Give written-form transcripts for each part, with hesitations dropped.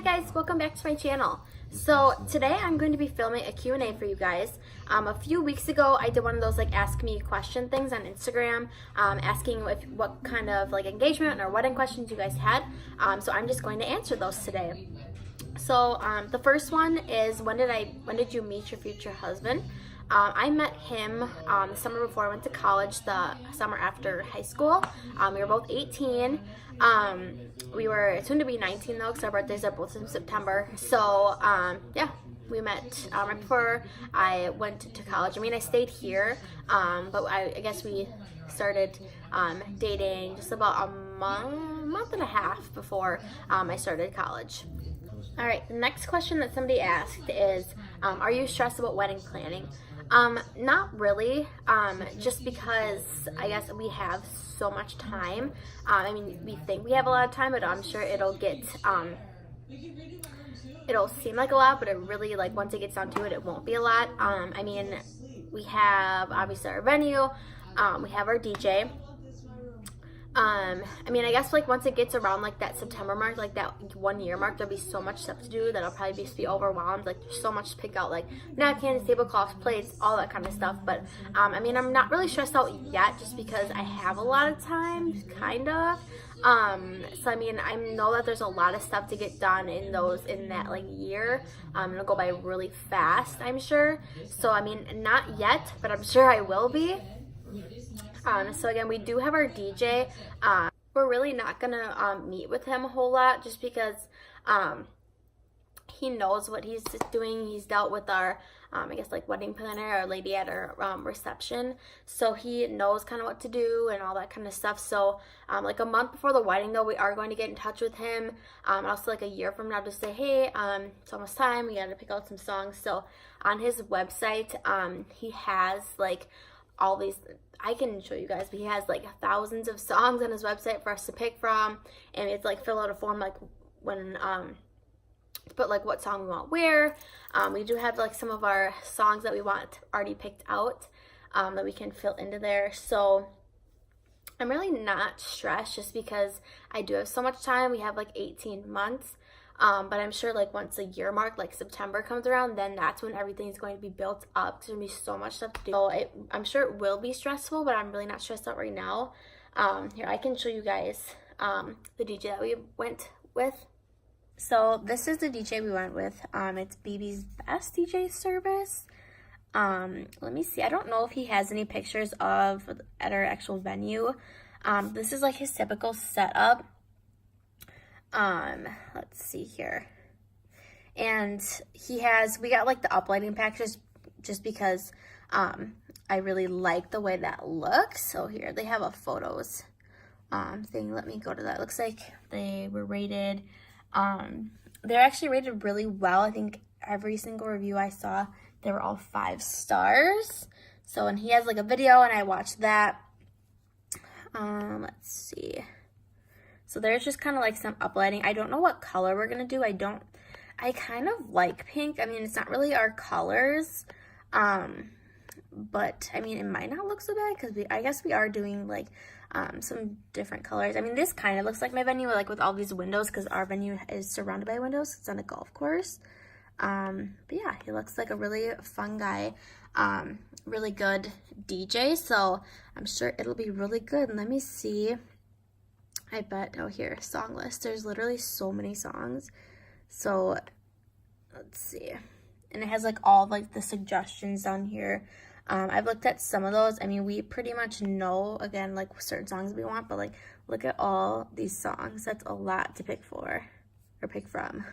guys, welcome back to my channel. So today I'm going to be filming a Q&A for you guys. A few weeks ago I did one of those like ask me a question things on Instagram, asking what kind of like engagement or wedding questions you guys had. So I'm just going to answer those today. So the first one is when did you meet your future husband? I met him the summer before I went to college, the summer after high school. We were both 18. We were soon to be 19 though, because our birthdays are both in September. So yeah, we met right before I went to college. I mean, I stayed here, but I guess we started dating just about a month and a half before I started college. All right, the next question that somebody asked is, are you stressed about wedding planning? Not really, just because I guess we have so much time. I mean, we think we have a lot of time, but I'm sure it'll get, it'll seem like a lot, but it really, like, once it gets down to it, it won't be a lot. I mean, we have, obviously, our venue, we have our DJ. I mean, I guess like once it gets around like that September mark, like that 1 year mark, there'll be so much stuff to do that I'll probably just be overwhelmed. Like there's so much to pick out, like napkins, tablecloths, plates, all that kind of stuff. But I mean, I'm not really stressed out yet, just because I have a lot of time, kind of. So I mean, I know that there's a lot of stuff to get done in that like year. It'll go by really fast, I'm sure. So I mean, not yet, but I'm sure I will be. So again, we do have our DJ. We're really not gonna meet with him a whole lot, just because he knows what he's doing. He's dealt with our, I guess like wedding planner, our lady at our reception, so he knows kind of what to do and all that kind of stuff. So like a month before the wedding though, we are going to get in touch with him. Also like a year from now to say, hey, it's almost time. We got to pick out some songs. So on his website, he has like all these, I can show you guys, but he has like thousands of songs on his website for us to pick from, and it's like fill out a form like when to put like what song we want where. We do have like some of our songs that we want already picked out, that we can fill into there. So I'm really not stressed, just because I do have so much time. We have like 18 months. But I'm sure like once the year mark, like September comes around, then that's when everything's going to be built up. There's going to be so much stuff to do. So I'm sure it will be stressful, but I'm really not stressed out right now. Here, I can show you guys the DJ that we went with. So this is the DJ we went with. It's BB's Best DJ Service. Let me see. I don't know if he has any pictures at our actual venue. This is like his typical setup. Let's see here. And we got like the uplighting packages just because I really like the way that looks. So here they have a photos thing. Let me go to that. Looks like they were rated, they're actually rated really well. I think every single review I saw, they were all 5 stars. So, and he has like a video, and I watched that. Let's see. So there's just kind of like some uplighting. I don't know what color we're going to do. I kind of like pink. I mean, it's not really our colors. But I mean, it might not look so bad, because I guess we are doing like some different colors. I mean, this kind of looks like my venue, like with all these windows, because our venue is surrounded by windows. It's on a golf course. But yeah, he looks like a really fun guy. Really good DJ. So I'm sure it'll be really good. And let me see. I bet, oh here, song list. There's literally so many songs. So let's see. And it has like all like the suggestions down here. I've looked at some of those. I mean, we pretty much know, again, like certain songs we want, but like look at all these songs. That's a lot to pick from.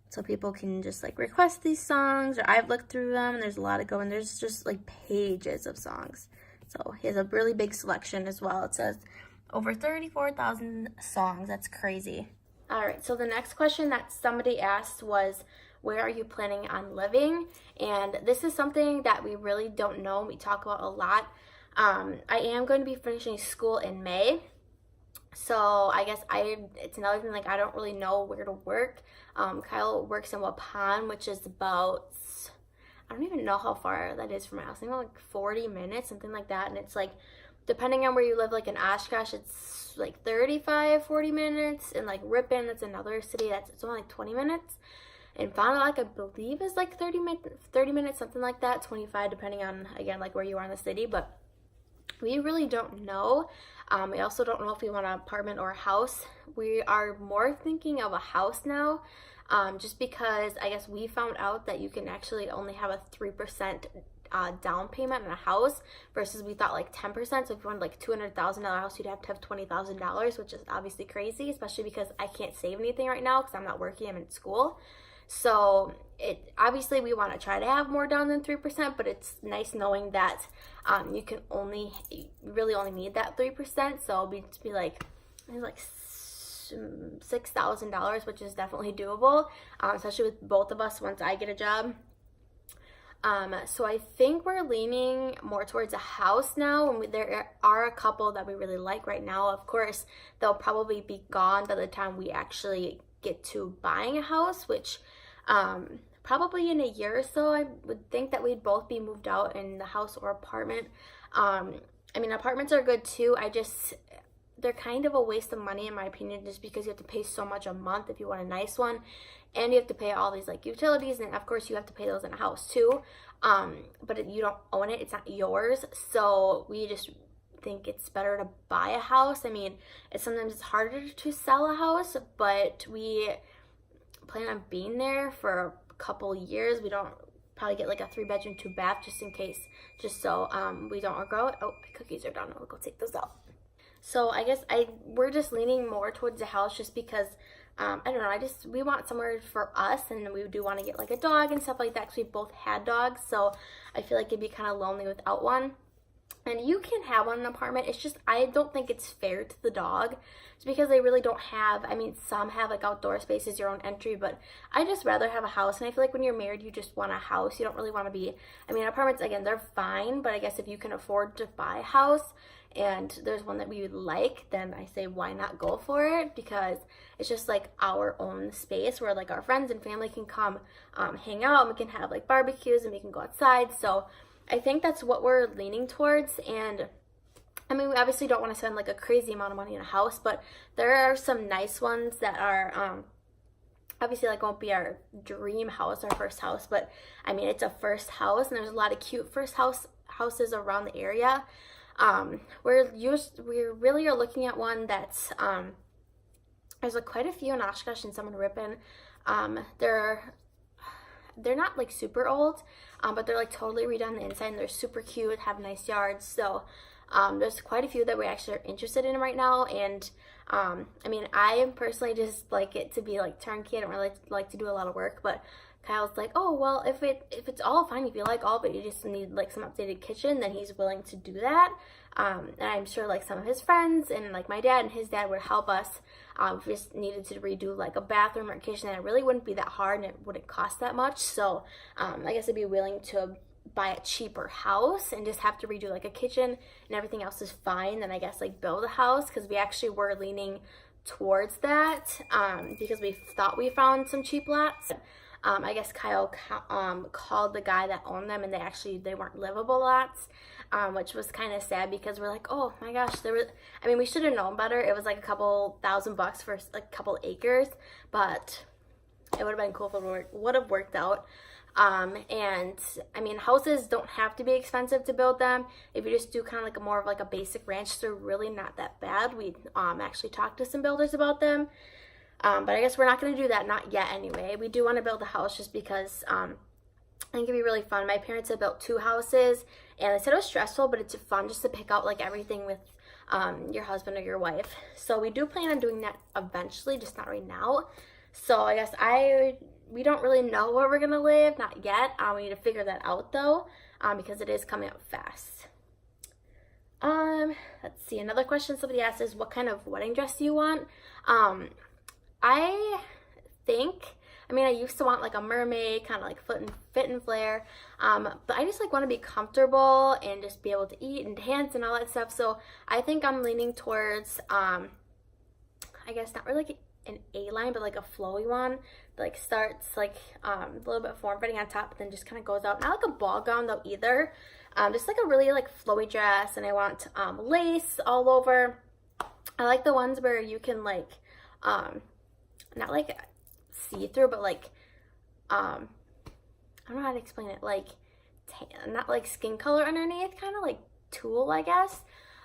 So people can just like request these songs, or I've looked through them, and there's a lot of going. There's just like pages of songs. So he has a really big selection as well. It says over 34,000 songs. That's crazy. All right, so the next question that somebody asked was, where are you planning on living? And this is something that we really don't know. We talk about a lot. I am going to be finishing school in May. So I guess it's another thing, like I don't really know where to work. Kyle works in Waupun, which is about, I don't even know how far that is from my house. I think about like 40 minutes, something like that. And it's like depending on where you live, like in Oshkosh, it's like 35-40 minutes, and like Ripon, that's another city, it's only like 20 minutes. And Fond du Lac, I believe, is like 30 minutes, something like that, 25, depending on, again, like where you are in the city. But we really don't know. We also don't know if we want an apartment or a house. We are more thinking of a house now, just because I guess we found out that you can actually only have a 3% down payment on a house, versus we thought like 10%. So if you wanted like $200,000 house, you'd have to have $20,000, which is obviously crazy, especially because I can't save anything right now because I'm not working, I'm in school. So obviously we want to try to have more down than 3%, but it's nice knowing that you really only need that 3%. So it'll be like $6,000, which is definitely doable, especially with both of us once I get a job. So I think we're leaning more towards a house now, and there are a couple that we really like right now. Of course, they'll probably be gone by the time we actually get to buying a house, which probably in a year or so, I would think that we'd both be moved out in the house or apartment. I mean, apartments are good too. They're kind of a waste of money in my opinion, just because you have to pay so much a month if you want a nice one, and you have to pay all these like utilities, and of course you have to pay those in a house too. But you don't own it, it's not yours. So we just think it's better to buy a house. I mean, sometimes it's harder to sell a house, but we plan on being there for a couple years. We don't probably get like a 3-bedroom 2-bath just in case, just so we don't grow it. Oh, my cookies are done. I'll go take those out. So I guess we're just leaning more towards the house, just because I don't know, we want somewhere for us, and we do want to get like a dog and stuff like that, because we both had dogs. So I feel like it'd be kind of lonely without one. And you can have one in an apartment. It's just, I don't think it's fair to the dog, just because they really don't have, I mean, some have like outdoor spaces, your own entry, but I just rather have a house. And I feel like when you're married, you just want a house. You don't really want to be, I mean, apartments, again, they're fine, but I guess if you can afford to buy a house and there's one that we would like, then I say why not go for it, because it's just like our own space where like our friends and family can come hang out, and we can have like barbecues, and we can go outside. So I think that's what we're leaning towards. And I mean, we obviously don't want to spend like a crazy amount of money in a house, but there are some nice ones that are obviously like won't be our dream house, our first house, but I mean, it's a first house, and there's a lot of cute first houses around the area. We really are looking at one that's there's like quite a few in Oshkosh and some in Ripon. They're not like super old, but they're like totally redone the inside, and they're super cute, have nice yards. So there's quite a few that we actually are interested in right now. And I mean, I personally just like it to be like turnkey. I don't really like to do a lot of work, but Kyle's like, oh, well, if it's all fine, if you like all, but you just need like some updated kitchen, then he's willing to do that. And I'm sure like some of his friends and like my dad and his dad would help us. If we just needed to redo like a bathroom or a kitchen, and it really wouldn't be that hard, and it wouldn't cost that much. So I guess I'd be willing to buy a cheaper house and just have to redo like a kitchen, and everything else is fine. Then I guess like build a house, because we actually were leaning towards that because we thought we found some cheap lots. I guess Kyle called the guy that owned them, and they weren't livable lots, which was kind of sad, because we're like, oh my gosh, I mean, we should have known better. It was like a couple $1,000 for like a couple acres, but it would have been cool if it would have worked out. And I mean, houses don't have to be expensive to build them. If you just do kind of like more of like a basic ranch, they're really not that bad. We actually talked to some builders about them. But I guess we're not going to do that, not yet anyway. We do want to build a house, just because I think it'd be really fun. My parents have built 2 houses, and they said it was stressful, but it's fun just to pick out like everything with your husband or your wife. So we do plan on doing that eventually, just not right now. So I guess we don't really know where we're going to live, not yet. We need to figure that out though, because it is coming up fast. Let's see, another question somebody asked is, what kind of wedding dress do you want? I used to want like a mermaid, kind of like fit and flare, but I just like want to be comfortable and just be able to eat and dance and all that stuff. So I think I'm leaning towards I guess not really like an A-line, but like a flowy one that like starts like a little bit form-fitting on top, but then just kind of goes out. Not like a ball gown though either, just like a really like flowy dress, and I want lace all over. I like the ones where you can like not like see through, but like I don't know how to explain it, like not like skin color underneath, kind of like tulle, I guess.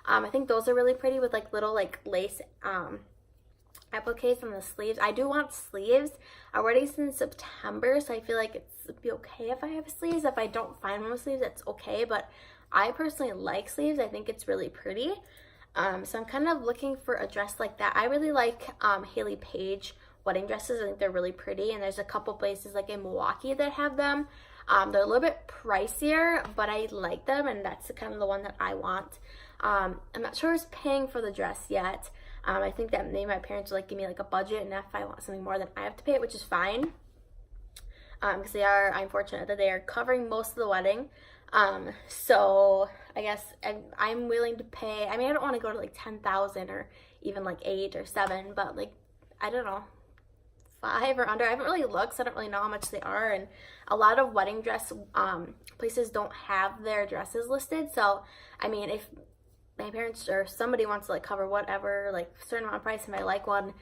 I think those are really pretty with like little like lace appliques on the sleeves. I do want sleeves. Our wedding's in September, so I feel like it'd be okay if I have sleeves. If I don't find one with sleeves, that's okay, but I personally like sleeves. I think it's really pretty. So I'm kind of looking for a dress like that. I really like Hayley Paige wedding dresses. I think they're really pretty, and there's a couple places like in Milwaukee that have them. They're a little bit pricier, but I like them, and that's kind of the one that I want. I'm not sure who's paying for the dress yet. I think that maybe my parents will like give me like a budget, and if I want something more, then I have to pay it, which is fine. Because I'm fortunate that they are covering most of the wedding. So I guess I'm willing to pay. I mean, I don't want to go to like 10,000 or even like 8 or 7, but like, I don't know, 5 or under. I haven't really looked, so I don't really know how much they are. And a lot of wedding dress places don't have their dresses listed. So, I mean, if my parents or somebody wants to like cover whatever, like a certain amount of price, and I like one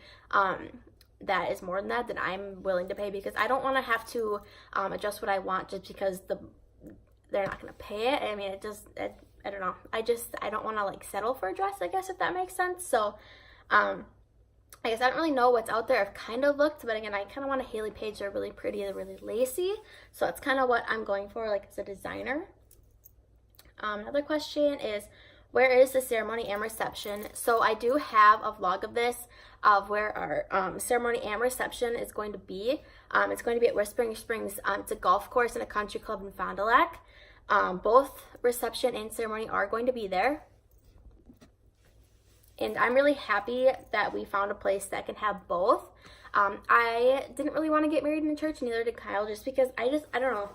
that is more than that, then I'm willing to pay, because I don't want to have to adjust what I want just because they're not going to pay it. I mean, I don't know. I don't want to like settle for a dress, I guess, if that makes sense. So, I guess I don't really know what's out there. I've kind of looked, but again, I kind of want a Hayley Paige. They're really pretty, they're really lacy. So that's kind of what I'm going for, like, as a designer. Another question is, where is the ceremony and reception? So I do have a vlog of this, of where our ceremony and reception is going to be. It's going to be at Whispering Springs. It's a golf course and a country club in Fond du Lac. Both reception and ceremony are going to be there. And I'm really happy that we found a place that can have both. I didn't really want to get married in a church, neither did Kyle, just because I don't know.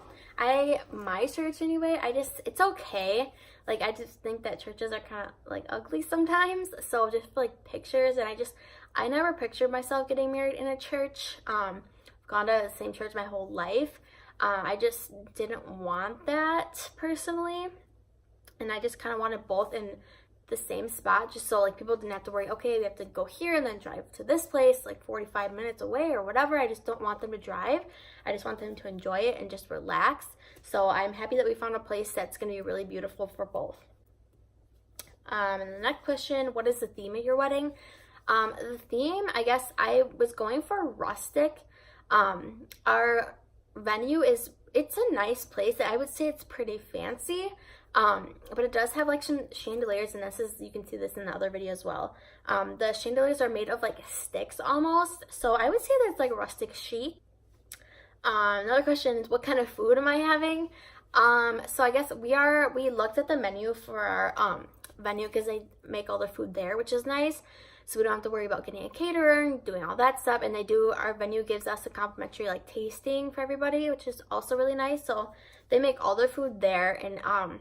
My church anyway, it's okay. Like, I just think that churches are kind of like ugly sometimes. So just for like pictures, and I never pictured myself getting married in a church. I've gone to the same church my whole life. I just didn't want that personally. And I just kind of wanted both in the same spot, just so like people didn't have to worry, okay, we have to go here and then drive to this place like 45 minutes away or whatever. I just don't want them to drive. I just want them to enjoy it and just relax. So I'm happy that we found a place that's going to be really beautiful for both. And the next question, what is the theme of your wedding? The theme, I guess I was going for rustic. Our venue it's a nice place. I would say it's pretty fancy. But it does have like some chandeliers, and you can see this in the other video as well. The chandeliers are made of like sticks almost. So I would say that's like rustic chic. Another question is, what kind of food am I having? So I guess we looked at the menu for our venue, because they make all the food there, which is nice. So we don't have to worry about getting a caterer and doing all that stuff. And our venue gives us a complimentary like tasting for everybody, which is also really nice. So they make all their food there, and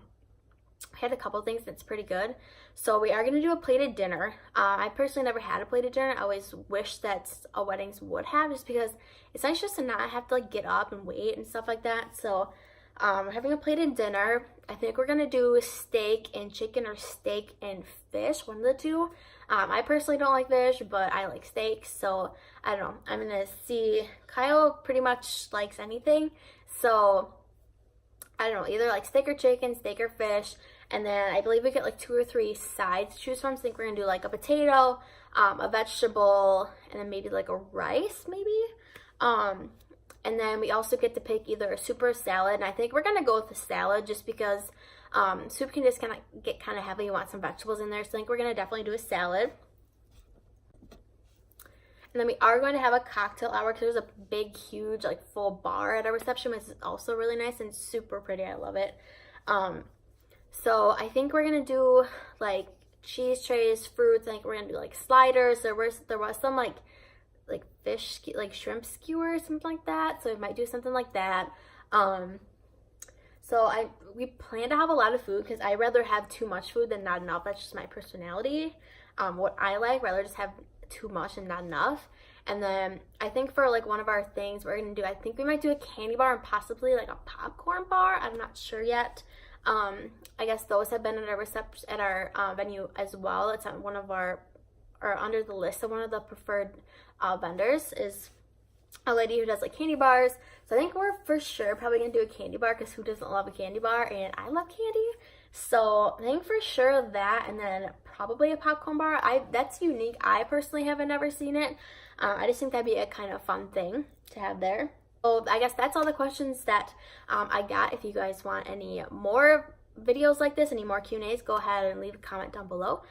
we had a couple things that's pretty good. So we are going to do a plated dinner. I personally never had a plated dinner. I always wish that weddings would have, just because it's nice just to not have to like get up and wait and stuff like that. So we're having a plated dinner. I think we're going to do steak and chicken, or steak and fish, one of the two. I personally don't like fish, but I like steak. So I don't know. I'm going to see. Kyle pretty much likes anything. So I don't know, either like steak or chicken, steak or fish, and then I believe we get like 2 or 3 sides to choose from. So I think we're gonna do like a potato, a vegetable, and then maybe like a rice, maybe. And then we also get to pick either a soup or a salad, and I think we're gonna go with the salad, just because soup can just get kind of heavy. You want some vegetables in there, so I think we're gonna definitely do a salad. And then we are going to have a cocktail hour, because there's a big, huge, like full bar at our reception, which is also really nice and super pretty. I love it. So I think we're going to do like cheese trays, fruits. I think we're going to do like sliders. There was some like fish, like shrimp skewers, something like that. So we might do something like that. So we plan to have a lot of food, because I'd rather have too much food than not enough. That's just my personality. What I like, rather just have too much and not enough. And then I think for like one of our things we're gonna do, I think we might do a candy bar and possibly like a popcorn bar. I'm not sure yet. I guess those have been at our at our venue as well. It's on one of our, or under the list of one of the preferred vendors is a lady who does like candy bars. So I think we're for sure probably gonna do a candy bar, because who doesn't love a candy bar? And I love candy. So I think for sure that, and then probably a popcorn bar. That's unique. I personally haven't ever seen it. I just think that'd be a kind of fun thing to have there. So I guess that's all the questions that I got. If you guys want any more videos like this, any more Q&As, go ahead and leave a comment down below.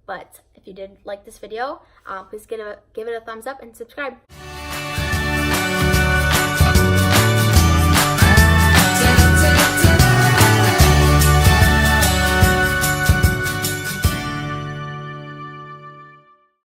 But if you did like this video, please give it a thumbs up and subscribe.